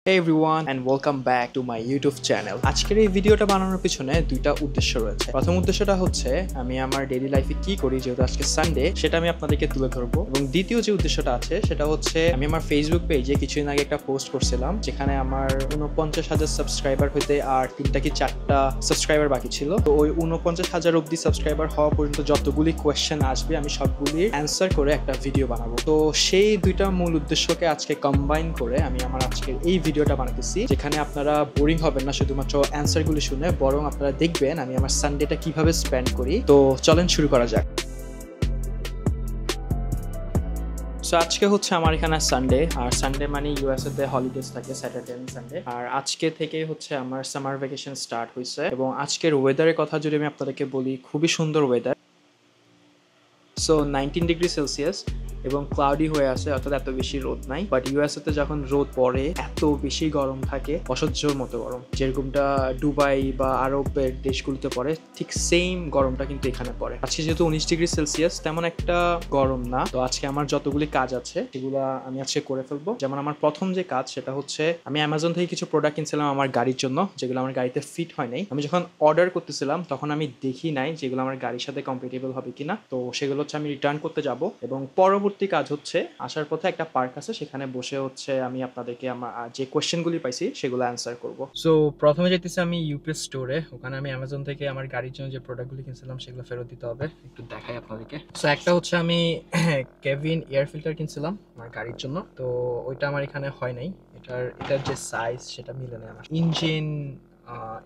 Hey everyone and welcome back to my YouTube channel. আজকের এই ভিডিওটা বানানোর পিছনে দুইটা উদ্দেশ্য রয়েছে। প্রথম উদ্দেশ্যটা হচ্ছে আমি আমার ডেইলি লাইফে কি করি, যেহেতু আজকে সানডে, সেটা আমি আপনাদেরকে তুলে ধরবো। এবং দ্বিতীয় যে উদ্দেশ্যটা আছে সেটা হচ্ছে আমি আমার ফেসবুক পেজে কিছুদিন আগে একটা পোস্ট করছিলাম, যেখানে আমার 49,000 সাবস্ক্রাইবার হইতে আর 3টা কি 4টা সাবস্ক্রাইবার বাকি ছিল। তো ওই 49,000 অব্দি সাবস্ক্রাইবার হওয়া পর্যন্ত যতগুলি কোয়েশ্চেন আসবে আমি সবগুলির অ্যান্সার করে একটা ভিডিও বানাবো। তো সেই দুইটা মূল উদ্দেশ্যকে আজকে কম্বাইন করে আমি আমার আজকের এই ভিডিওটা বানাতেছি, যেখানে আপনারা বোরিং হবেন না শুধুমাত্র অ্যান্সারগুলি শুনে, বরং আপনারা দেখবেন আমি আমার সানডেটা কিভাবে স্পেন্ড করি। তো চলেন শুরু করা যাক। সো আজকে হচ্ছে আমার এখানে সানডে, আর সানডে মানে ইউএসএ তে হলিডেজ থাকে স্যাটারডে এন্ড সানডে। আর আজকে থেকে হচ্ছে আমার সামার ভ্যাকেশন স্টার্ট হয়েছে। এবং আজকের ওয়েদারের কথা যদি আমি আপনাদেরকে বলি, খুবই সুন্দর ওয়েদার। সো 19 ডিগ্রি সেলসিয়াস এবং ক্লাউডি হয়ে আছে, অর্থাৎ এত বেশি রোদ নাই। বাট ইউএসএ তে যখন রোদ পড়ে এত বেশি গরম থাকে, অসহ্যর মতো গরম। যেরকমটা দুবাই বা আরবের দেশগুলোতে পড়ে, ঠিক সেম গরমটা কিন্তু এখানে পড়ে। আজকে যেহেতু 19 ডিগ্রি সেলসিয়াস, তেমন একটা গরম না। তো আজকে আমার যতগুলি কাজ আছে সেগুলো আমি আজকে করে ফেলবো। যেমন আমার প্রথম যে কাজ সেটা হচ্ছে আমি অ্যামাজন থেকে কিছু প্রোডাক্ট কিনছিলাম আমার গাড়ির জন্য, যেগুলো আমার গাড়িতে ফিট হয় নাই। আমি যখন অর্ডার করতেছিলাম তখন আমি দেখি নাই যেগুলো আমার গাড়ির সাথে কম্পেটেবল হবে কিনা। তো সেগুলো হচ্ছে আমি রিটার্ন করতে যাব। এবং পরবর্তী কাজ হচ্ছে আসার পথে একটা পার্ক আছে, সেখানে বসে হচ্ছে আমি আপনাদেরকে আমার যে কোয়েশ্চেনগুলি পাইছি সেগুলো অ্যান্সার করব। সো প্রথমে যেতেছি আমি ইউপিএস স্টোরে। ওখানে আমি অ্যামাজন থেকে আমার গাড়ির জন্য যে প্রোডাক্টগুলি কিনছিলাম সেগুলো ফেরত দিতে হবে। একটু দেখাই আপনাদেরকে। সো একটা হচ্ছে আমি কেভিন এয়ার ফিল্টার কিনছিলাম আমার গাড়ির জন্য। তো ওইটা আমার এখানে হয় নাই। এটার যে সাইজ সেটা মিলে নেই আমার। ইঞ্জিন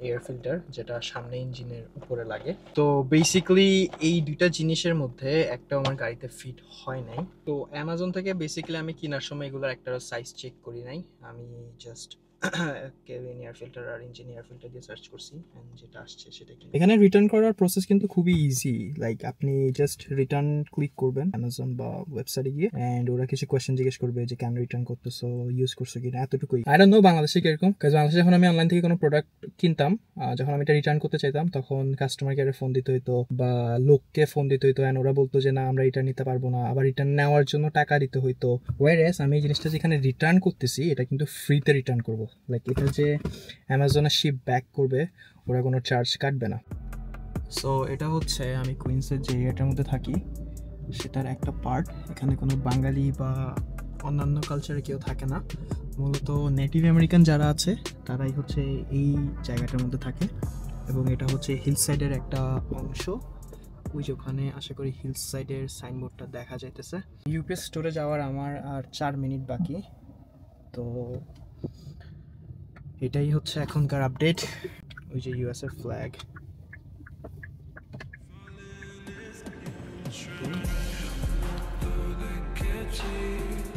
এয়ার ফিল্টার, যেটা সামনে ইঞ্জিনের উপরে লাগে। তো বেসিক্যালি এই দুইটা জিনিসের মধ্যে একটা আমার গাড়িতে ফিট হয় নাই। তো অ্যামাজন থেকে বেসিক্যালি আমি কেনার সময় এগুলোর একটা সাইজ চেক করি নাই। আমি জাস্ট কেভিন এয়ার ফিল্টার আর ইঞ্জিন এয়ার ফিল্টার দিয়ে সার্চ করছি, এন্ড যেটা আসছে সেটা কি। এখানে রিটার্ন করার প্রসেস কিন্তু খুবই ইজি। লাইক আপনি জাস্ট রিটার্ন ক্লিক করবেন অ্যামাজন বা ওয়েবসাইটে গিয়ে, এন্ড ওরা কিছু কোয়েশ্চেন জিজ্ঞেস করবে যে কেন রিটার্ন করতেছো, ইউজ করছো কিনা, এতটুকুই। আই ডোন্ট নো বাংলাদেশে কিরকম, কারণ বাংলাদেশে যখন আমি অনলাইন থেকে কোনো প্রোডাক্ট কিনতাম, যখন আমি এটা রিটার্ন করতে চাইতাম তখন কাস্টমার কেয়ারে ফোন দিতে হইতো বা লোককে ফোন দিতে হইতো, এন্ড ওরা বলতো যে না, আমরা রিটার্ন নিতে পারবো না, আবার রিটার্ন নেওয়ার জন্য টাকা দিতে হইতো। ওয়ারেস আমি এই জিনিসটা যেখানে রিটার্ন করতেছি, এটা কিন্তু ফ্রিতে রিটার্ন করবো। লাইক এটা যে অ্যামাজনে শিপ ব্যাক করবে, ওরা কোনো চার্জ কাটবে না। সো এটা হচ্ছে আমি কুইন্সের যে এরিয়াটার মধ্যে থাকি সেটার একটা পার্ট। এখানে কোনো বাঙালি বা অন্যান্য কালচারে কেউ থাকে না, মূলত নেটিভ আমেরিকান যারা আছে তারাই হচ্ছে এই জায়গাটার মধ্যে থাকে। এবং এটা হচ্ছে হিল সাইডের একটা অংশ। ওই যে ওখানে আশা করি হিল সাইডের সাইনবোর্ডটা দেখা যাইতেছে। ইউপিএস স্টোরে যাওয়ার আমার আর 4 মিনিট বাকি। তো এটাই হচ্ছে এখনকার আপডেট। ওই যে ইউএসএর ফ্ল্যাগ।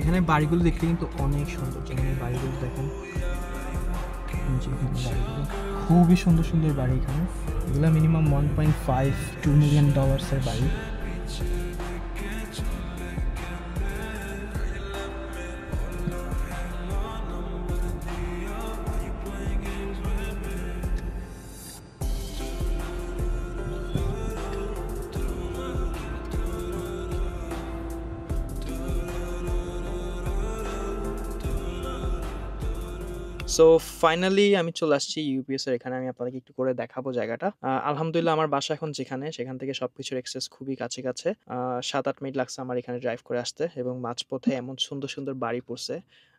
এখানে বাড়িগুলো দেখতে কিন্তু অনেক সুন্দর। যেখানে বাড়িগুলো দেখেন, খুবই সুন্দর সুন্দর বাড়ি এখানে। এগুলো মিনিমাম $1.5-2 মিলিয়ন বাড়ি। সো ফাইনালি আমি চলে আসছি ইউপিএস এর এখানে। আমি আপনাদেরকে একটু করে দেখাবো জায়গাটা। আলহামদুলিল্লাহ আমার বাসা এখন যেখানে, সেখান থেকে সবকিছুর অ্যাক্সেস খুবই কাছে কাছে। 7-8 মিনিট লাগছে আমার এখানে ড্রাইভ করে আসতে। এবং মাঝপথে এমন সুন্দর সুন্দর বাড়ি পড়ছে,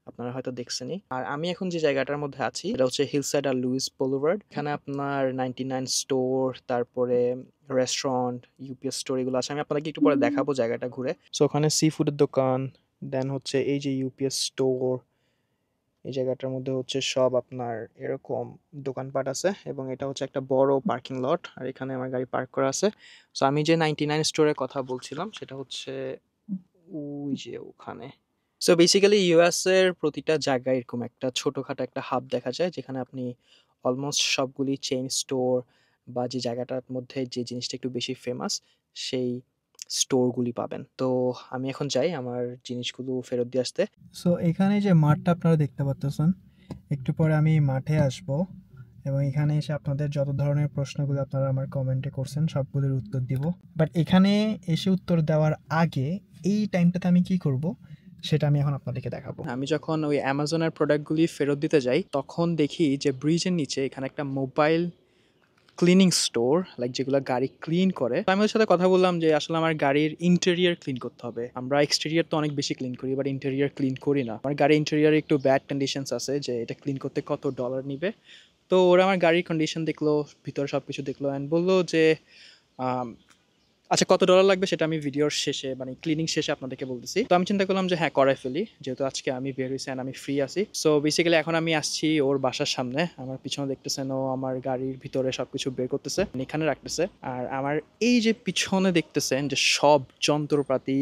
আপনারা হয়তো দেখছেনই। আর আমি এখন যে জায়গাটার মধ্যে আছি এটা হচ্ছে হিলসাইড আর লুইস বুলেভার্ড। এখানে আপনার 99 স্টোর, তারপরে রেস্টুরেন্ট, ইউপিএস স্টোর এগুলো আছে। আমি আপনাদেরকে একটু পরে দেখাবো জায়গাটা ঘুরে। সো ওখানে সি ফুডের দোকান, দেন হচ্ছে এই যে ইউপিএস স্টোর। এই জায়গাটার মধ্যে হচ্ছে সব আপনার এরকম দোকানপাট আছে। এবং এটা হচ্ছে একটা বড় পার্কিং লট, আর এখানে আমার গাড়ি পার্ক করা আছে। সো আমি যে 99 স্টোরের কথা বলছিলাম সেটা হচ্ছে ওই যে ওখানে। সো বেসিক্যালি ইউএস এর প্রতিটা জায়গায় এরকম একটা ছোটখাটো একটা হাব দেখা যায়, যেখানে আপনি অলমোস্ট সবগুলি চেইন স্টোর বা যে জায়গাটার মধ্যে যে জিনিসটা একটু বেশি ফেমাস সেই স্টোরগুলি পাবেন। তো আমি এখন যাই আমার জিনিসগুলো ফেরত দিয়ে আসতে। সো এখানে যে মাঠটা আপনারা দেখতে পাচ্ছেন, একটু পরে আমি মাঠে আসব এবং এখানে এসে আপনাদের যত ধরনের প্রশ্নগুলো আপনারা আমার কমেন্টে করছেন সবগুলোর উত্তর দিব। বাট এখানে এসে উত্তর দেওয়ার আগে এই টাইমটাতে আমি কি করব সেটা আমি এখন আপনাদেরকে দেখাবো। আমি যখন ওই অ্যামাজনের প্রোডাক্টগুলি ফেরত দিতে যাই তখন দেখি যে ব্রিজের নিচে এখানে একটা মোবাইল ক্লিনিং স্টোর, লাইক যেগুলো গাড়ি ক্লিন করে। তো আমি ওর সাথে কথা বললাম যে আসলে আমার গাড়ির ইন্টেরিয়ার ক্লিন করতে হবে। আমরা এক্সটেরিয়ার তো অনেক বেশি ক্লিন করি, বাট ইন্টেরিয়ার ক্লিন করি না। আমার গাড়ির ইন্টেরিয়ারে একটু ব্যাড কন্ডিশনস আছে, যে এটা ক্লিন করতে কত ডলার নিবে। তো ওরা আমার গাড়ির কন্ডিশন দেখলো, ভিতরে সব কিছু দেখলো অ্যান্ড বললো যে আচ্ছা কত ডলার লাগবে সেটা আমি ভিডিওর শেষে মানে ক্লিনিং শেষে আপনাদেরকে বলতেছি। তো আমি চিন্তা করলাম যে হ্যাঁ করাই ফেলি, যেহেতু আজকে আমি বের হয়েছি অ্যান্ড আমি ফ্রি আছি। সো বেসিক্যালি এখন আমি আসছি ওর বাসার সামনে। আমার পিছনে দেখতেছেন ও আমার গাড়ির ভিতরে সবকিছু বের করতেছে, এখানে রাখতেছে। আর আমার এই যে পিছনে দেখতেছেন যে সব যন্ত্রপাতি,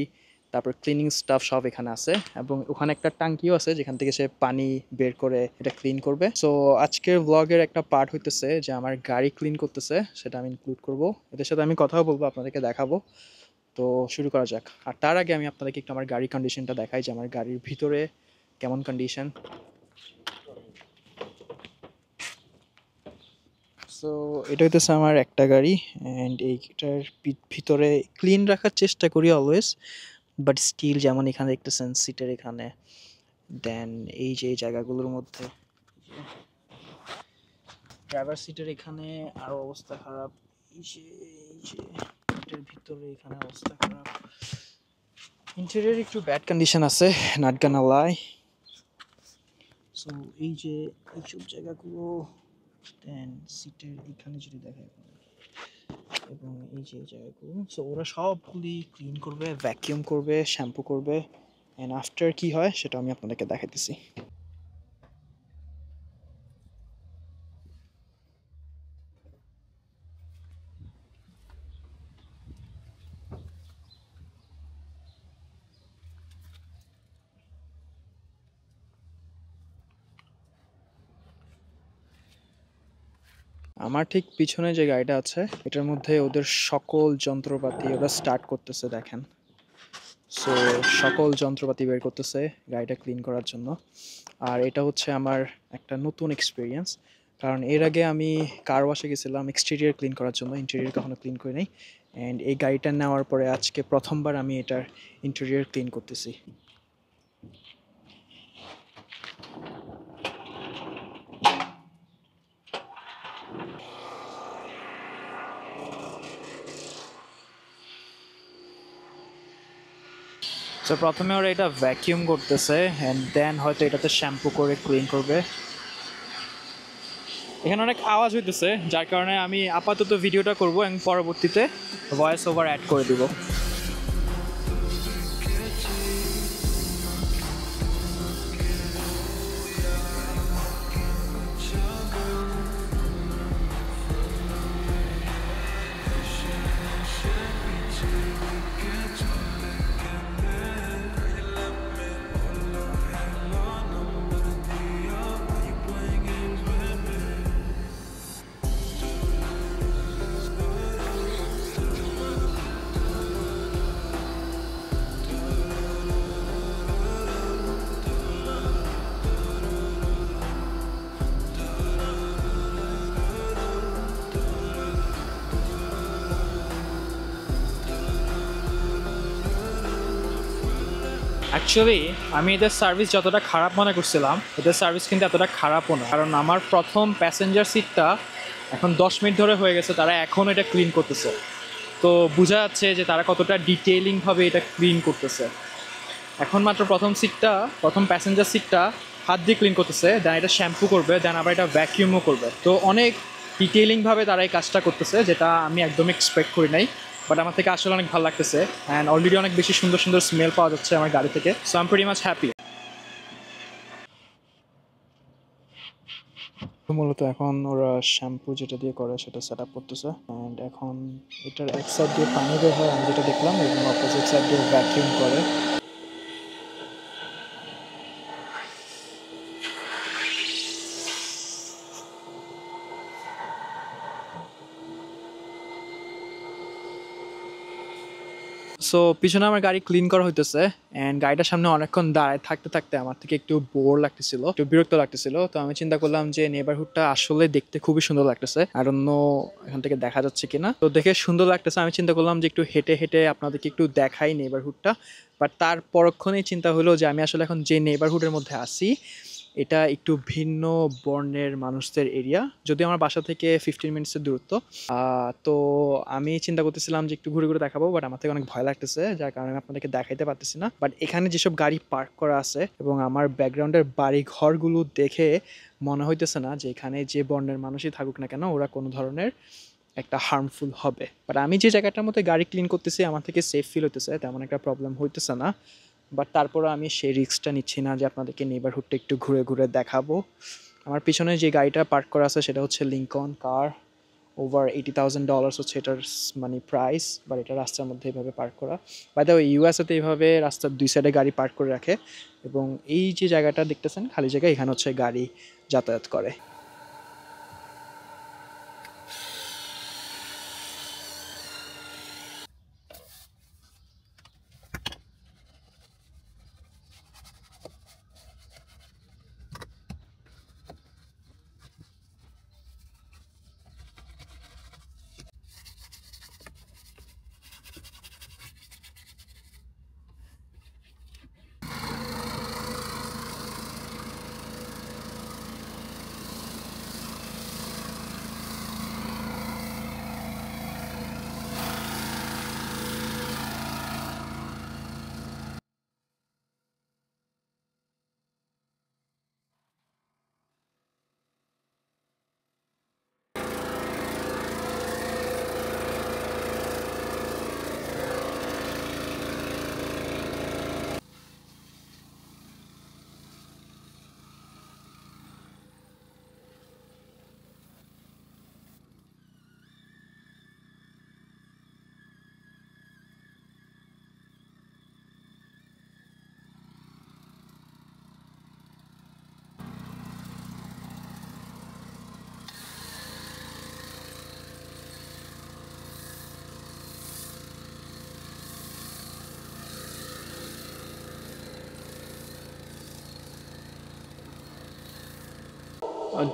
তারপর ক্লিনিং স্টাফ সব এখানে আছে, এবং ওখানে একটা ট্যাঙ্কিও আছে যেখান থেকে সে পানি বের করে এটা ক্লিন করবে। সো আজকের ব্লগের একটা পার্ট হইতেছে যে আমার গাড়ি ক্লিন করতেছে, সেটা আমি ইনক্লুড করব। এদের সাথে আমি কথাও বলবো, আপনাদেরকে দেখাবো। তো শুরু করা যাক। আর তার আগে আমি আপনাদেরকে একটু আমার গাড়ির কন্ডিশনটা দেখাই, যে আমার গাড়ির ভিতরে কেমন কন্ডিশন। সো এটা হইতেছে আমার একটা গাড়ি, অ্যান্ড এইটার ভিতরে ক্লিন রাখার চেষ্টা করি অলওয়েজ, বাট স্টিল যেমন এখানে দেখতেছেন সিটের এখানে, দেন এই যে এই জায়গাগুলোর মধ্যে ড্রাইভার সিটের এখানে আরও অবস্থা খারাপ। এই যে এটার ভিতরে এখানে অবস্থা খারাপ। ইন্টেরিয়র একটু ব্যাড কন্ডিশন আছে, নট গানা লাই। সো এই যে এইসব জায়গাগুলো, দেন সিটের এখানে যদি দেখায় এবং এই যে এই জায়গাগুলো, সো ওরা সবগুলি ক্লিন করবে, ভ্যাকিউম করবে, শ্যাম্পু করবে, অ্যান্ড আফটার কি হয় সেটা আমি আপনাদেরকে দেখাইতেছি। আমার ঠিক পিছনে যে গাড়িটা আছে এটার মধ্যে ওদের সকল যন্ত্রপাতি ওরা স্টার্ট করতেছে, দেখেন। সো সকল যন্ত্রপাতি বের করতেছে গাড়িটা ক্লিন করার জন্য। আর এটা হচ্ছে আমার একটা নতুন এক্সপিরিয়েন্স, কারণ এর আগে আমি কার ওয়াশে গেছিলাম এক্সটেরিয়র ক্লিন করার জন্য, ইন্টেরিয়র কখনো ক্লিন করি নাই। অ্যান্ড এই গাড়িটা নেওয়ার পরে আজকে প্রথমবার আমি এটার ইন্টেরিয়র ক্লিন করতেছি। সো প্রথমে ওরা এটা ভ্যাকিউম করতেছে, অ্যান্ড দেন হয়তো এটাতে শ্যাম্পু করে ক্লিন করবে। এখানে অনেক আওয়াজ হইতেছে, যার কারণে আমি আপাতত ভিডিওটা করব এবং পরবর্তীতে ভয়েস ওভার অ্যাড করে দিব। অ্যাকচুয়ালি আমি এদের সার্ভিস যতটা খারাপ মনে করছিলাম, এদের সার্ভিস কিন্তু এতটা খারাপও না। কারণ আমার প্রথম প্যাসেঞ্জার সিটটা এখন 10 মিনিট ধরে হয়ে গেছে, তারা এখন এটা ক্লিন করতেছে। তো বোঝা যাচ্ছে যে তারা কতটা ডিটেইলিংভাবে এটা ক্লিন করতেছে। এখন মাত্র প্রথম প্যাসেঞ্জার সিটটা হাত দিয়ে ক্লিন করতেছে, দেন এটা শ্যাম্পু করবে, দেন আবার এটা ভ্যাকিউমও করবে। তো অনেক ডিটেইলিংভাবে তারা এই কাজটা করতেছে, যেটা আমি একদম এক্সপেক্ট করি নাই। বাট আমার থেকে আসলে অনেক ভালো লাগতেছে, অ্যান্ড অলরেডি অনেক বেশি সুন্দর সুন্দর স্মেল পাওয়া যাচ্ছে আমার গাড়ি থেকে। So I am pretty much happy. মূলত এখন ওরা শ্যাম্পু যেটা দিয়ে করে সেটা সেট আপ করতেছে, অ্যান্ড এখন এটার এক সাইড দিয়ে পানি বের হয় আমি যেটা দেখলাম, এবং অপোজিট সাইড দিয়ে ভ্যাকিউম করে। সো সো পিছনে আমার গাড়ি ক্লিন করা হইতেছে অ্যান্ড গাড়িটার সামনে অনেকক্ষণ দাঁড়ায় থাকতে থাকতে আমার থেকে একটু বোর লাগতেছিল, একটু বিরক্ত লাগতেছিল। তো আমি চিন্তা করলাম যে নেবারহুডটা আসলে দেখতে খুবই সুন্দর লাগতেছে, আর অন্য এখান থেকে দেখা যাচ্ছে কিনা। তো দেখে সুন্দর লাগতেছে, আমি চিন্তা করলাম যে একটু হেঁটে হেঁটে আপনাদেরকে একটু দেখাই নেবারহুডটা। বাট তার পরক্ষণেই চিন্তা হলো যে আমি আসলে এখন যে নেবারহুডের মধ্যে আছি এটা একটু ভিন্ন বর্ণের মানুষদের এরিয়া, যদি আমার বাসা থেকে 15 মিনিটসের দূরত্ব। তো আমি চিন্তা করতেছিলাম যে একটু ঘুরে ঘুরে দেখাবো, বাট আমার থেকে অনেক ভয় লাগতেছে, যার কারণে আমি আপনাদেরকে দেখাইতে পারতেছি না। বাট এখানে যেসব গাড়ি পার্ক করা আছে এবং আমার ব্যাকগ্রাউন্ডের বাড়ি ঘরগুলো দেখে মনে হইতেছে না যে এখানে যে বর্ণের মানুষই থাকুক না কেন ওরা কোনো ধরনের একটা হার্মফুল হবে। বাট আমি যে জায়গাটার মধ্যে গাড়ি ক্লিন করতেছি আমার থেকে সেফ ফিল হইতেছে, তেমন একটা প্রবলেম হইতেছে না। বাট তারপরও আমি সেই রিস্কটা নিচ্ছি না যে আপনাদেরকে নেবারহুডটা একটু ঘুরে ঘুরে দেখাবো। আমার পিছনে যে গাড়িটা পার্ক করা আছে সেটা হচ্ছে লিঙ্কন কার, ওভার $80,000 হচ্ছে এটার মানে প্রাইস। বাট এটা রাস্তার মধ্যে এইভাবে পার্ক করা। বাই দ্য ওয়ে ইউএসএতে এইভাবে রাস্তার দুই সাইডে গাড়ি পার্ক করে রাখে, এবং এই যে জায়গাটা দেখতেছেন খালি জায়গা, এখানে হচ্ছে গাড়ি যাতায়াত করে।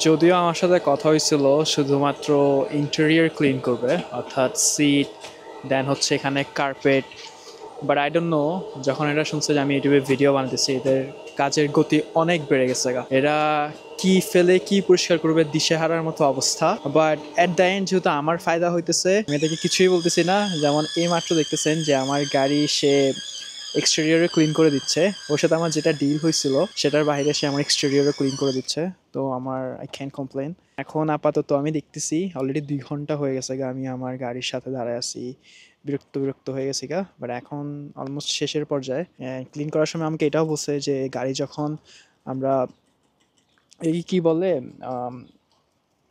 যদিও আমার সাথে কথা হয়েছিল শুধুমাত্র ইন্টেরিয়র ক্লিন করবে, অর্থাৎ সিট, দেন হচ্ছে এখানে carpet. But I don't know, যখন এরা শুনছে যে আমি ইউটিউবে ভিডিও বানাতেছি এদের কাজের গতি অনেক বেড়ে গেছে গা। এরা কি ফেলে কি পরিষ্কার করবে দিশেহারার মতো অবস্থা। বাট অ্যাট দ্য এন্ড যেহেতু আমার ফায়দা হইতেছে আমি এদেরকে কিছুই বলতেছি না। যেমন এই মাত্র দেখতেছেন যে আমার গাড়ি সে এক্সটেরিয়রে ক্লিন করে দিচ্ছে, ওর সাথে আমার যেটা ডিল হয়েছিল সেটার বাইরে সে আমার এক্সটেরিয়রে ক্লিন করে দিচ্ছে। তো আমার আই ক্যান কমপ্লেন। এখন আপাতত আমি দেখতেছি অলরেডি 2 ঘন্টা হয়ে গেছে গা আমি আমার গাড়ির সাথে দাঁড়ায় আছি, বিরক্ত বিরক্ত হয়ে গেছি গা। বাট এখন অলমোস্ট শেষের পর্যায়ে। ক্লিন করার সময় আমাকে এটাও বলছে যে গাড়ি যখন আমরা এই কি বলে আম,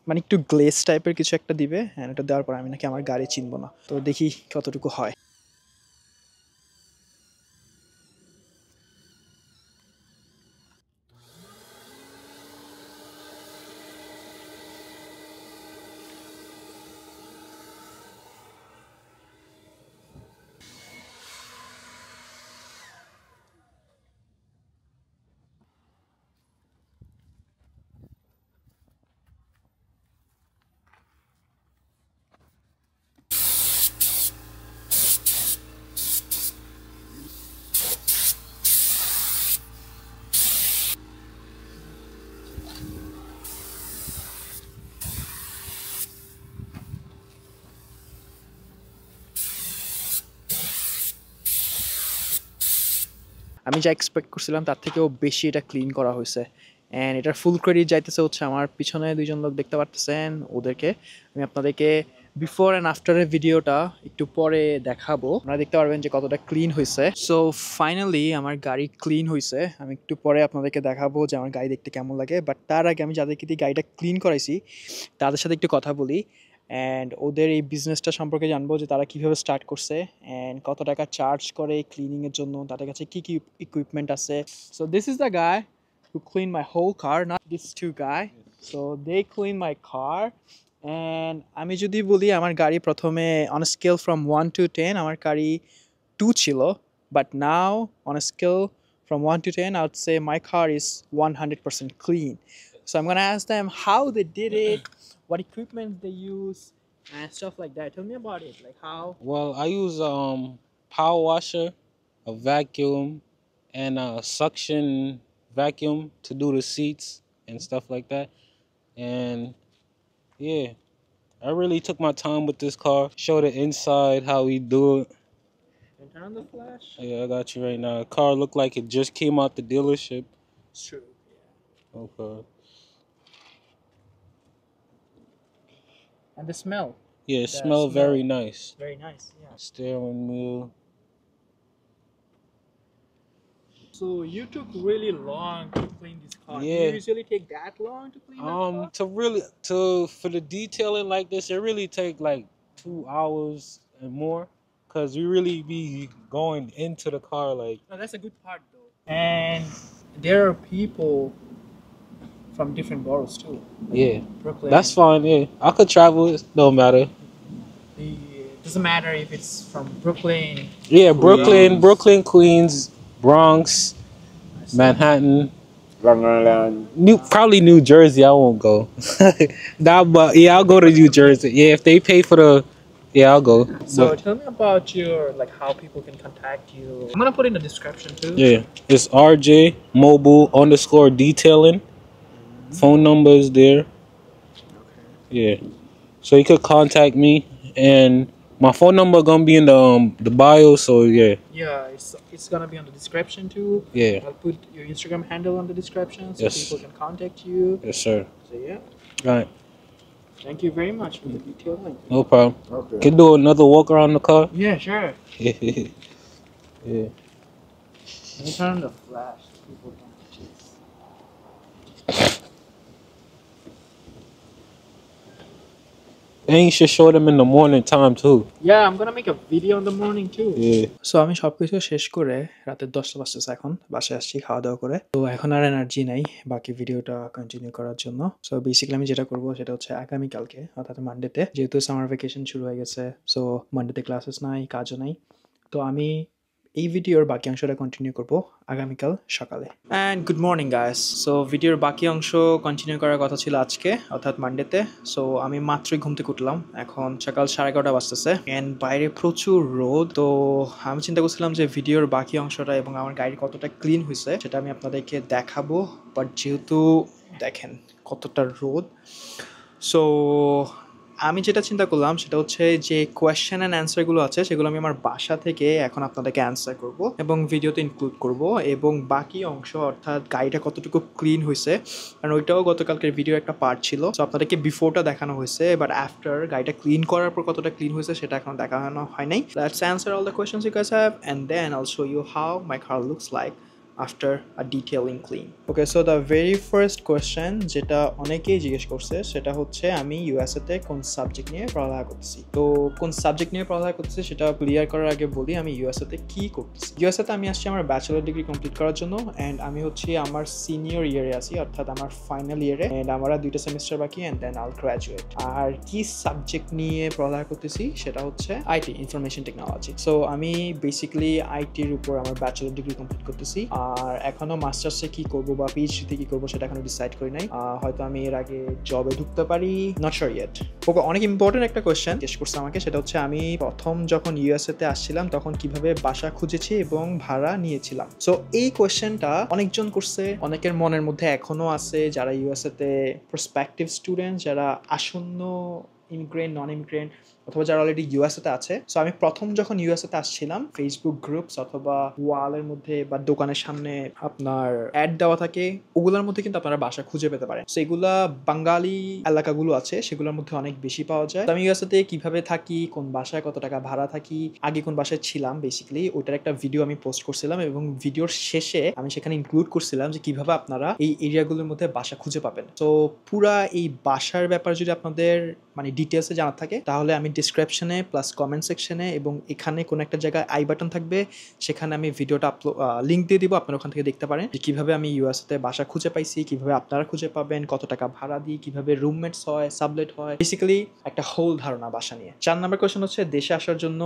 মানে একটু গ্লেজ টাইপের কিছু একটা দিবে, হ্যাঁ এটা দেওয়ার পর আমি নাকি আমার গাড়ি চিনবো না। তো দেখি কতটুকু হয়। আমি যা এক্সপেক্ট করছিলাম তার থেকেও বেশি এটা ক্লিন করা হয়েছে। অ্যান্ড এটার ফুল ক্রেডিট যাইতেছে হচ্ছে আমার পিছনে দুইজন লোক দেখতে পারতেছেন ওদেরকে। আমি আপনাদেরকে বিফোর অ্যান্ড আফটারের ভিডিওটা একটু পরে দেখাবো, আপনারা দেখতে পারবেন যে কতটা ক্লিন হয়েছে। সো ফাইনালি আমার গাড়ি ক্লিন হয়েছে, আমি একটু পরে আপনাদেরকে দেখাবো যে আমার গাড়ি দেখতে কেমন লাগে। বাট তার আগে আমি যাদেরকে দিয়ে গাড়িটা ক্লিন করাইছি তাদের সাথে একটু কথা বলি অ্যান্ড ওদের এই বিজনেসটা সম্পর্কে জানবো যে তারা কীভাবে স্টার্ট করছে অ্যান্ড কত টাকা চার্জ করে ক্লিনিংয়ের জন্য, তাদের কাছে কী কী ইকুইপমেন্ট আছে। So this is the guy who cleaned my whole car, not these two guy. So they clean my car. And আমি যদি বলি আমার গাড়ি প্রথমে on a scale from 1 to 10 আমার গাড়ি 2 chilo, but now on a scale from 1 to 10, I would say my car is 100% clean. So I'm gonna ask them how they did it, what equipment they use, and stuff like that. Tell me about it, like how. Well, I use power washer, a vacuum, and a suction vacuum to do the seats and stuff like that. And yeah, I really took my time with this car. Show the inside how we do it. Can you turn on the flash? Yeah, I got you right now. The car looked like it just came out the dealership. It's true. Okay. And the smell. Yeah, it The smelled smell. very nice. Very nice, yeah. Steering wheel. So you took really long to clean this car. Do Yeah. you usually take that long to clean that car? For the detailing like this, it really take like 2 hours and more, cause we really be going into the car like. No, that's a good part though. And there are people from different boroughs too. Yeah, Brooklyn. that's fine. Yeah, I could travel. It don't matter. It doesn't matter if it's from Brooklyn. Yeah, Queens. Brooklyn, Queens, Bronx, Manhattan, Long Island. probably New Jersey. I won't go. Nah, but yeah, I'll go to New Jersey. Yeah, if they pay for the, yeah, I'll go. So But, tell me about your like how people can contact you. I'm gonna put in the description too. yeah, it's RJ Mobile _ detailing. Phone number is there. Yeah, so you could contact me, and my phone number gonna be in the bio. So yeah, Yeah, it's gonna be on the description too. yeah, I'll put your Instagram handle on the description so Yes. people can contact you. yes sir. So yeah, All right, thank you very much for the detailing. no problem. Okay. Can do another walk around the car. Yeah, sure. Yeah. Let me turn on the flash so people can see. And you should show them in the morning time too. Yeah, I'm gonna make a video in the morning too. Yeah. So আমি সবকিছু শেষ করে রাতে 10টা বাজতেছে এখন বাসায় আসছি খাওয়া দাওয়া করে তো এখন আর এনার্জি নাই বাকি ভিডিওটা কন্টিনিউ করার জন্য সো বেসিক্যালি আমি যেটা করব সেটা হচ্ছে আগামীকালকে অর্থাৎ মানডেতে যেহেতু সামার ভ্যাকেশন শুরু হয়ে গেছে সো মানডেতে ক্লাসেস নাই কাজও নাই তো আমি এই ভিডিওর বাকি অংশটা কন্টিনিউ করব আগামীকাল সকালে and good morning guys so ভিডিওর বাকি অংশ কন্টিনিউ করার কথা ছিল আজকে অর্থাৎ মানডেতে সো আমি মাত্রই ঘুম থেকে উঠলাম এখন সকাল 11:30 বাজতেছে অ্যান্ড বাইরে প্রচুর রোদ তো আমি চিন্তা করছিলাম যে ভিডিওর বাকি অংশটা এবং আমার গাড়ি কতটা ক্লিন হয়েছে সেটা আমি আপনাদেরকে দেখাবো বাট যেহেতু দেখেন কতটা রোদ সো আমি যেটা চিন্তা করলাম সেটা হচ্ছে যে কোয়েশ্চেন অ্যান্ড অ্যান্সারগুলো আছে সেগুলো আমি আমার বাসা থেকে এখন আপনাদেরকে অ্যান্সার করব এবং ভিডিওতে ইনক্লুড করব এবং বাকি অংশ অর্থাৎ গাড়িটা কতটুকু ক্লিন হয়েছে কারণ ওইটাও গতকালকের ভিডিও একটা পার্ট ছিল সো আপনাদেরকে বিফোরটা দেখানো হয়েছে বাট আফটার গাড়িটা ক্লিন করার পর কতটা ক্লিন হয়েছে সেটা এখন দেখানো হয় নাই let's answer all the questions you guys have and then I'll show you how my car looks like after a detailing clean. Okay, so the very first question যেটা অনেকেই জিজ্ঞেস করছে সেটা হচ্ছে আমি ইউএসএ তে কোন সাবজেক্ট নিয়ে পড়ালেখা করতেছি তো কোন সাবজেক্ট নিয়ে পড়ালেখা করতেছি সেটা ক্লিয়ার করার আগে বলি আমি ইউএসএ তে কি করতেছি ইউএসএ তে আমি আসছি আমার ব্যাচেলর ডিগ্রি কমপ্লিট করার জন্য অ্যান্ড আমি হচ্ছে আমার সিনিয়র ইয়ারে আছি অর্থাৎ আমার ফাইনাল ইয়ারে অ্যান্ড আমার 2টা সেমিস্টার বাকি অ্যান্ড দেন আইল গ্র্যাজুয়েট আর কি সাবজেক্ট নিয়ে পড়ালেখা করতেছি সেটা হচ্ছে আইটি ইনফরমেশন টেকনোলজি সো আমি বেসিক্যালি আইটির উপর আমার ব্যাচেলর ডিগ্রি কমপ্লিট করতেছি আর এখনো মাস্টার্সে কি করব বা পিএইচডিতে কি করব সেটা এখনো ডিসাইড করি নাই হয়তো আমি এর আগে জবে ঢুকতে পারি নট শিওর ইয়েট ওকে অনেক ইম্পর্টেন্ট একটা কোয়েশ্চেন জিজ্ঞেস করছে আমাকে সেটা হচ্ছে আমি প্রথম যখন ইউএসএ তে আসছিলাম তখন কিভাবে বাসা খুঁজেছি এবং ভাড়া নিয়েছিলাম সো এই কোয়েশ্চেনটা অনেকজন করছে অনেকের মনের মধ্যে এখনো আছে যারা ইউএসএ তে প্রসপেক্টিভ স্টুডেন্ট যারা আসন্ন ইমিগ্রেন্ট নন ইমিগ্রেন্ট অথবা যারা অলরেডি ইউএসএতে আছে সো আমি প্রথম যখন ইউএসএতে আসছিলাম ফেসবুক গ্রুপস অথবা ওয়ালের মধ্যে বা দোকানের সামনে আপনার অ্যাড দেওয়া থাকে ওগুলোর মধ্যে কিন্তু আপনারা বাসা খুঁজে পেতে পারেন সো এগুলা বাঙালি এলাকাগুলো আছে সেগুলোর মধ্যে অনেক বেশি পাওয়া যায় আমি ইউএসএতে কিভাবে থাকি কোন বাসায় কত টাকা ভাড়া থাকি আগে কোন বাসায় ছিলাম বেসিক্যালি ওইটার একটা ভিডিও আমি পোস্ট করছিলাম এবং ভিডিওর শেষে আমি সেখানে ইনক্লুড করছিলাম যে কিভাবে আপনারা এই এরিয়াগুলোর মধ্যে বাসা খুঁজে পাবেন তো পুরা এই বাসার ব্যাপার যদি আপনাদের মানে ডিটেলসে জানা থাকে তাহলে আমি ডিসক্রিপশনে প্লাস কমেন্ট সেকশনে এবং এখানে কোনো একটা জায়গায় আই বাটন থাকবে সেখানে আমি ভিডিওটা লিঙ্ক দিয়ে দিব আপনারা ওখান থেকে দেখতে পারেন যে কীভাবে আমি ইউএসএতে বাসা খুঁজে পাইছি কীভাবে আপনারা খুঁজে পাবেন কত টাকা ভাড়া দিই কীভাবে রুমমেটস হয় সাবলেট হয় বেসিক্যালি একটা হোল ধারণা বাসা নিয়ে 4 নম্বর কোয়েশ্চেন হচ্ছে দেশে আসার জন্য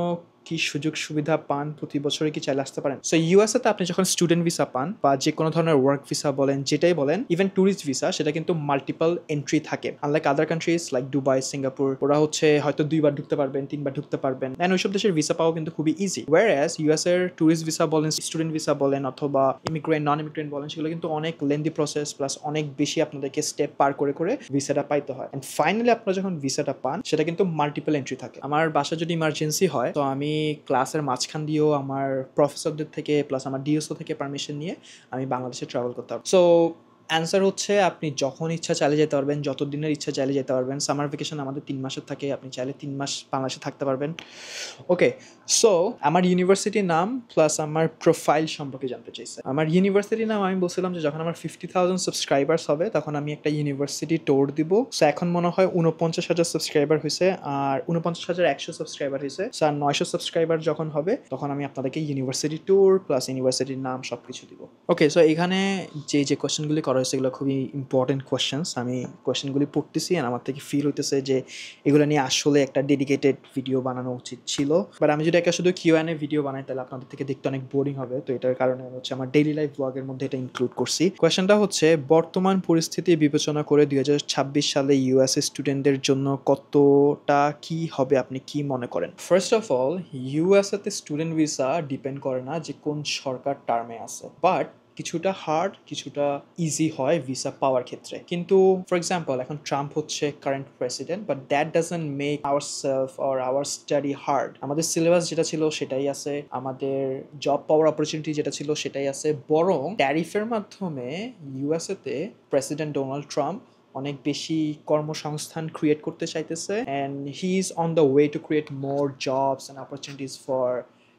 কি সুযোগ সুবিধা পান, প্রতি বছরে কি চাইলে আসতে পারেন? সো ইউএসএ তে আপনি যখন স্টুডেন্ট ভিসা পান বা যে কোনো ধরনের ওয়ার্ক ভিসা বলেন, যেটাই বলেন, ইভেন ট্যুরিস্ট ভিসা, সেটা কিন্তু মাল্টিপল এন্ট্রি থাকে। Unlike other countries like Dubai, Singapore, ওরা হচ্ছে হয়তো 2বার ঢুকতে পারবেন, 3বার ঢুকতে পারবেন, এন্ড ওইসব দেশের ভিসা পাওয়া কিন্তু খুবই ইজি। ওয়ারএস ইউএস এর ট্যুরিস্ট ভিসা বলেন, স্টুডেন্ট ভিসা বলেন, অথবা ইমিগ্রেন্ট, নন ইমিগ্রেন্ট বলেন, সেগুলো কিন্তু অনেক লেন্দি প্রসেস, প্লাস অনেক বেশি আপনাদেরকে স্টেপ পার করে করে ভিসাটা পাইতে হয়। এন্ড ফাইনালি আপনারা যখন ভিসাটা পান, সেটা কিন্তু মাল্টিপল এন্ট্রি থাকে। আমার বাসা যদি ইমার্জেন্সি হয়, তো আমি ক্লাসের মাঝখান দিয়েও আমার প্রফেসরদের থেকে প্লাস আমার ডিএসও থেকে পারমিশন নিয়ে আমি বাংলাদেশে ট্রাভেল করতে পারবো। সো অ্যান্সার হচ্ছে আপনি যখন ইচ্ছা চালিয়ে যেতে পারবেন, যত দিনের ইচ্ছা চালিয়ে যেতে পারবেন। সামার ভ্যাকেশন আমাদের 3 মাসের থাকে, আপনি চাইলে 3 মাস বাংলাদেশে থাকতে পারবেন। ওকে, সো আমার ইউনিভার্সিটির নাম প্লাস আমার প্রোফাইল সম্পর্কে জানতে চাইছে। আমার ইউনিভার্সিটির নাম আমি বলছিলাম যে যখন আমার 50,000 সাবস্ক্রাইবার্স হবে তখন আমি একটা ইউনিভার্সিটি ট্যুর দিব। সো এখন মনে হয় 49,000 সাবস্ক্রাইবার হয়েছে, আর 49,100 সাবস্ক্রাইবার হয়েছে। সো আর 900 সাবস্ক্রাইবার যখন হবে তখন আমি আপনাদেরকে ইউনিভার্সিটি ট্যুর প্লাস ইউনিভার্সিটির নাম সব কিছু দিব। ওকে, সো এখানে যে কোয়েশ্চেনগুলি করা হয়েছে এগুলো খুবই ইম্পর্টেন্ট কোয়েশ্চেন্স। আমি কোয়েশ্চেনগুলি পড়তেছি আর আমার থেকে ফিল হইতেছে যে এগুলো নিয়ে আসলে একটা ডেডিকেটেড ভিডিও বানানো উচিত ছিল। বাট আমি যদি একটা শুধু কিউএনএ ভিডিও বানাই তাহলে আপনাদের থেকে দেখতে অনেক বোরিং হবে। তো এটার কারণে হচ্ছে আমার ডেইলি লাইফ ব্লগের মধ্যে এটা ইনক্লুড করছি। কোয়েশ্চেনটা হচ্ছে, বর্তমান পরিস্থিতি বিবেচনা করে 2026 সালে ইউএসএ স্টুডেন্টদের জন্য কতটা কি হবে আপনি কি মনে করেন? ফার্স্ট অফ অল, ইউএসএ তে স্টুডেন্ট ভিসা ডিপেন্ড করে না যে কোন সরকার টার্মে আছে, বাট কিছুটা হার্ড কিছুটা ইজি হয় ভিসা পাওয়ার ক্ষেত্রে। কিন্তু ফর এক্সাম্পল এখন ট্রাম্প হচ্ছে current president, but that doesn't make our self or hour study hard. আমাদের সিলেবাস যেটা ছিল সেটাই আছে, আমাদের জব পাওয়ার অপরচুনিটি যেটা ছিল সেটাই আছে, বরং ট্যারিফের মাধ্যমে ইউএসএ তে প্রেসিডেন্ট ডোনাল্ড ট্রাম্প অনেক বেশি কর্মসংস্থান ক্রিয়েট করতে চাইতেছে, and he is on the way to create more jobs and opportunities for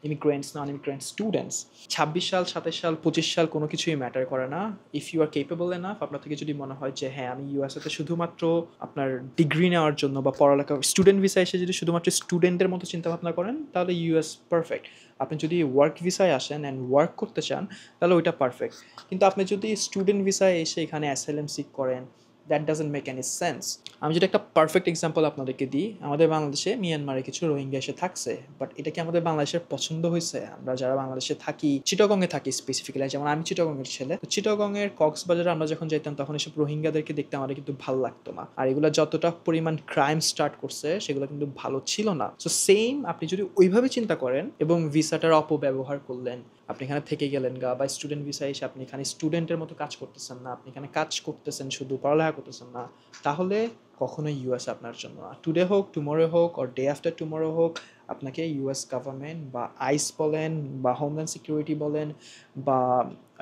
immigrants, non immigrant students. 26 সাল, 27 সাল, 25 সাল কোনো কিছুই ম্যাটার করে না। If you are capable enough, আপনার থেকে যদি মনে হয় যে হ্যাঁ আমি ইউএসএতে শুধুমাত্র আপনার ডিগ্রি নেওয়ার জন্য বা পড়ালেখা স্টুডেন্ট ভিসা এসে যদি শুধুমাত্র স্টুডেন্টের মতো চিন্তা ভাবনা করেন তাহলে ইউএস পারফেক্ট। আপনি যদি ওয়ার্ক ভিসায় আসেন অ্যান্ড ওয়ার্ক করতে চান তাহলে ওইটা পারফেক্ট। কিন্তু আপনি যদি স্টুডেন্ট ভিসায় এসে এখানে অ্যাসাইলাম সিক করেন, that doesn't make any sense. আমি যদি একটা পারফেক্ট এক্সাম্পল আপনাদেরকে দিই, আমাদের বাংলাদেশে মিয়ানমারে কিছু রোহিঙ্গা এসে থাকছে, বাট এটা কি আমাদের বাংলাদেশের পছন্দ হয়েছে? আমরা যারা বাংলাদেশে থাকি, চিটাগংয়ে থাকি স্পেসিফিক্যালি, যেমন আমি চিটাগংয়ের ছেলে, তো চিটাগংয়ের কক্সবাজারে আমরা যখন যেতাম তখন এসব রোহিঙ্গাদেরকে দেখতে আমাদের কিন্তু ভালো লাগতো না, আর এগুলো যতটা পরিমাণ ক্রাইম স্টার্ট করছে সেগুলো কিন্তু ভালো ছিল না। সো সেম আপনি যদি ওইভাবে চিন্তা করেন এবং ভিসাটার অপব্যবহার করলেন, আপনি এখানে থেকে গেলেন গা, বা স্টুডেন্ট ভিসা এসে আপনি এখানে স্টুডেন্টের মতো কাজ করতেছেন না, আপনি এখানে কাজ করতেছেন শুধু পড়ালেখা করতেছেন না, তাহলে কখনোই ইউএস আপনার জন্য না। টুডে হোক, টুমোরো হোক, অর ডে আফটার টুমোরো হোক, আপনাকে ইউএস গভর্নমেন্ট বা আইস বলেন বা হোমল্যান্ড সিকিউরিটি বলেন বা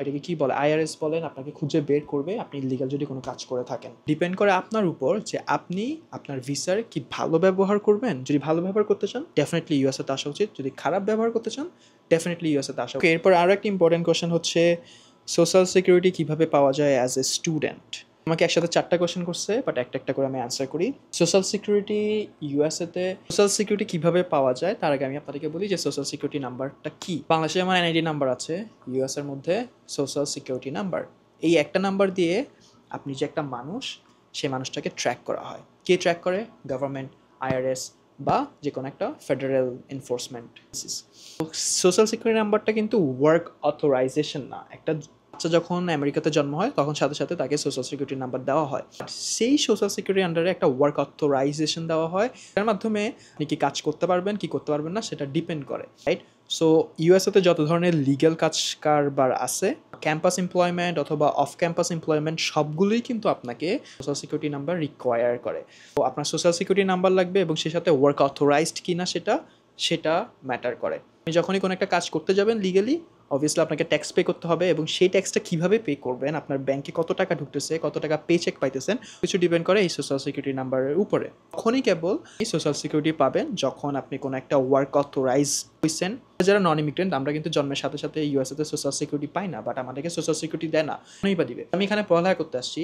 এটাকে কী বলে আইআরএস বলেন, আপনাকে খুঁজে বের করবে আপনি ইলিগাল যদি কোনো কাজ করে থাকেন। ডিপেন্ড করে আপনার উপর যে আপনি আপনার ভিসার কি ভালো ব্যবহার করবেন। যদি ভালো ব্যবহার করতে চান ডেফিনেটলি ইউএসএতে আসা উচিত, যদি খারাপ ব্যবহার করতে চান ডেফিনেটলি ইউএসএতে আসা উচিত। এরপর আরও একটা ইম্পর্টেন্ট কোয়েশ্চেন হচ্ছে, সোশ্যাল সিকিউরিটি কীভাবে পাওয়া যায় অ্যাজ এ স্টুডেন্ট। আমাকে একসাথে 4টা কোয়েশ্চেন করছে, বাট একটা একটা করে আমি অ্যান্সার করি। সোশ্যাল সিকিউরিটি ইউএসএতে সোশ্যাল সিকিউরিটি কীভাবে পাওয়া যায় তার আগে আমি আপনাদেরকে বলি যে সোশ্যাল সিকিউরিটি নাম্বারটা কী। বাংলাদেশে আমার এনআইডি নাম্বার আছে, ইউএসের মধ্যে সোশ্যাল সিকিউরিটি নাম্বার। এই একটা নাম্বার দিয়ে আপনি যে একটা মানুষ, সেই মানুষটাকে ট্র্যাক করা হয়। কে ট্র্যাক করে? গভর্নমেন্ট, আইআরএস বা যে কোনো একটা ফেডারেল এনফোর্সমেন্ট। সোশ্যাল সিকিউরিটি নাম্বারটা কিন্তু ওয়ার্ক অথরাইজেশন না। একটা বাচ্চা যখন আমেরিকাতে জন্ম হয় তখন সাথে সাথে তাকে সোশ্যাল সিকিউরিটি নাম্বার দেওয়া হয়, সেই সোশ্যাল সিকিউরিটি আন্ডারে একটা ওয়ার্ক অথরাইজেশন দেওয়া হয়, তার মাধ্যমে আপনি কি কাজ করতে পারবেন কি করতে পারবেন না সেটা ডিপেন্ড করে, রাইট? সো ইউএসএতে যত ধরনের লিগ্যাল কাজ কারবার আছে, ক্যাম্পাস এমপ্লয়মেন্ট অথবা অফ ক্যাম্পাস এমপ্লয়মেন্ট, সবগুলোই কিন্তু আপনাকে সোশ্যাল সিকিউরিটি নাম্বার রিকোয়ার করে। তো আপনার সোশ্যাল সিকিউরিটি নাম্বার লাগবে এবং সেই সাথে ওয়ার্ক অথরাইজড কিনা সেটা ম্যাটার করে। আপনি যখনই কোনো একটা কাজ করতে যাবেন লিগালি, অবভিয়াসলি আপনাকে ট্যাক্স পে করতে হবে, এবং সেই ট্যাক্সটা কীভাবে পে করবেন, আপনার ব্যাংকে কত টাকা ঢুকতেছে, কত টাকা পে চেক পাইতেছেন, কিছু ডিপেন্ড করে এই সোশ্যাল সিকিউরিটি নাম্বারের উপরে। তখনই কেবল এই সোশ্যাল সিকিউরিটি পাবেন যখন আপনি কোনো একটা ওয়ার্ক অথরাইজ হয়েছেন। যারা নন ইমিগ্রেন্ট, আমরা কিন্তু জন্মের সাথে সাথে ইউএসএতে সোশ্যাল সিকিউরিটি পাই না, বাট আমাদেরকে সোশ্যাল সিকিউরিটি দেয় না, নই বা দিবে। আমি এখানে পড়ালেখা করতে আসছি,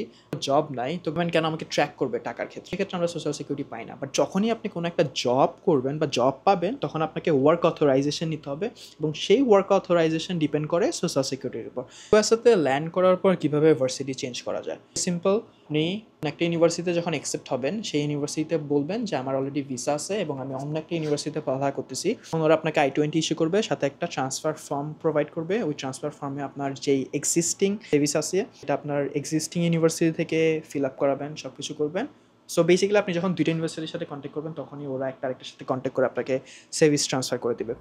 জব নাই, তো কেন আমাকে ট্র্যাক করবে টাকার ক্ষেত্রে? সেক্ষেত্রে আমরা সোশ্যাল সিকিউরিটি পাই না। বাট যখনই আপনি কোনো একটা জব করবেন বা জব পাবেন তখন আপনাকে ওয়ার্ক অথরাইজেশন নিতে হবে, এবং সেই ওয়ার্ক অথরাইজেশন ডিপেন্ড করে সোশ্যাল সিকিউরিটির উপর। ইউএসএতে ল্যান্ড করার পর কীভাবে ভার্সিটি চেঞ্জ করা যায়? সিম্পল, আপনি একটা ইউনিভার্সিটিতে যখন অ্যাকসেপ্ট হবেন সেই ইউনিভার্সিটিতে বলবেন যে আমার অলরেডি ভিসা আছে এবং আমি অন্য একটা ইউনিভার্সিটিতে পড়ালেখা করতেছি। ওরা আপনাকে I-20 ইস্যু করবে, সাথে একটা ট্রান্সফার ফর্ম প্রোভাইড করবে। ওই ট্রান্সফার ফর্মে আপনার যেই এক্সিস্টিং ভিসা আছে এটা আপনার এক্সিস্টিং ইউনিভার্সিটি থেকে ফিল আপ করাবেন, সব কিছু করবেন। সো বেসিক্যালি আপনি যখন দুইটা ইউনিভার্সিটির সাথে কন্ট্যাক্ট করবেন তখনই ওরা একটা আরেকটার সাথে কন্ট্যাক্ট করে আপনাকে সেভিস ট্রান্সফার করে দেবে।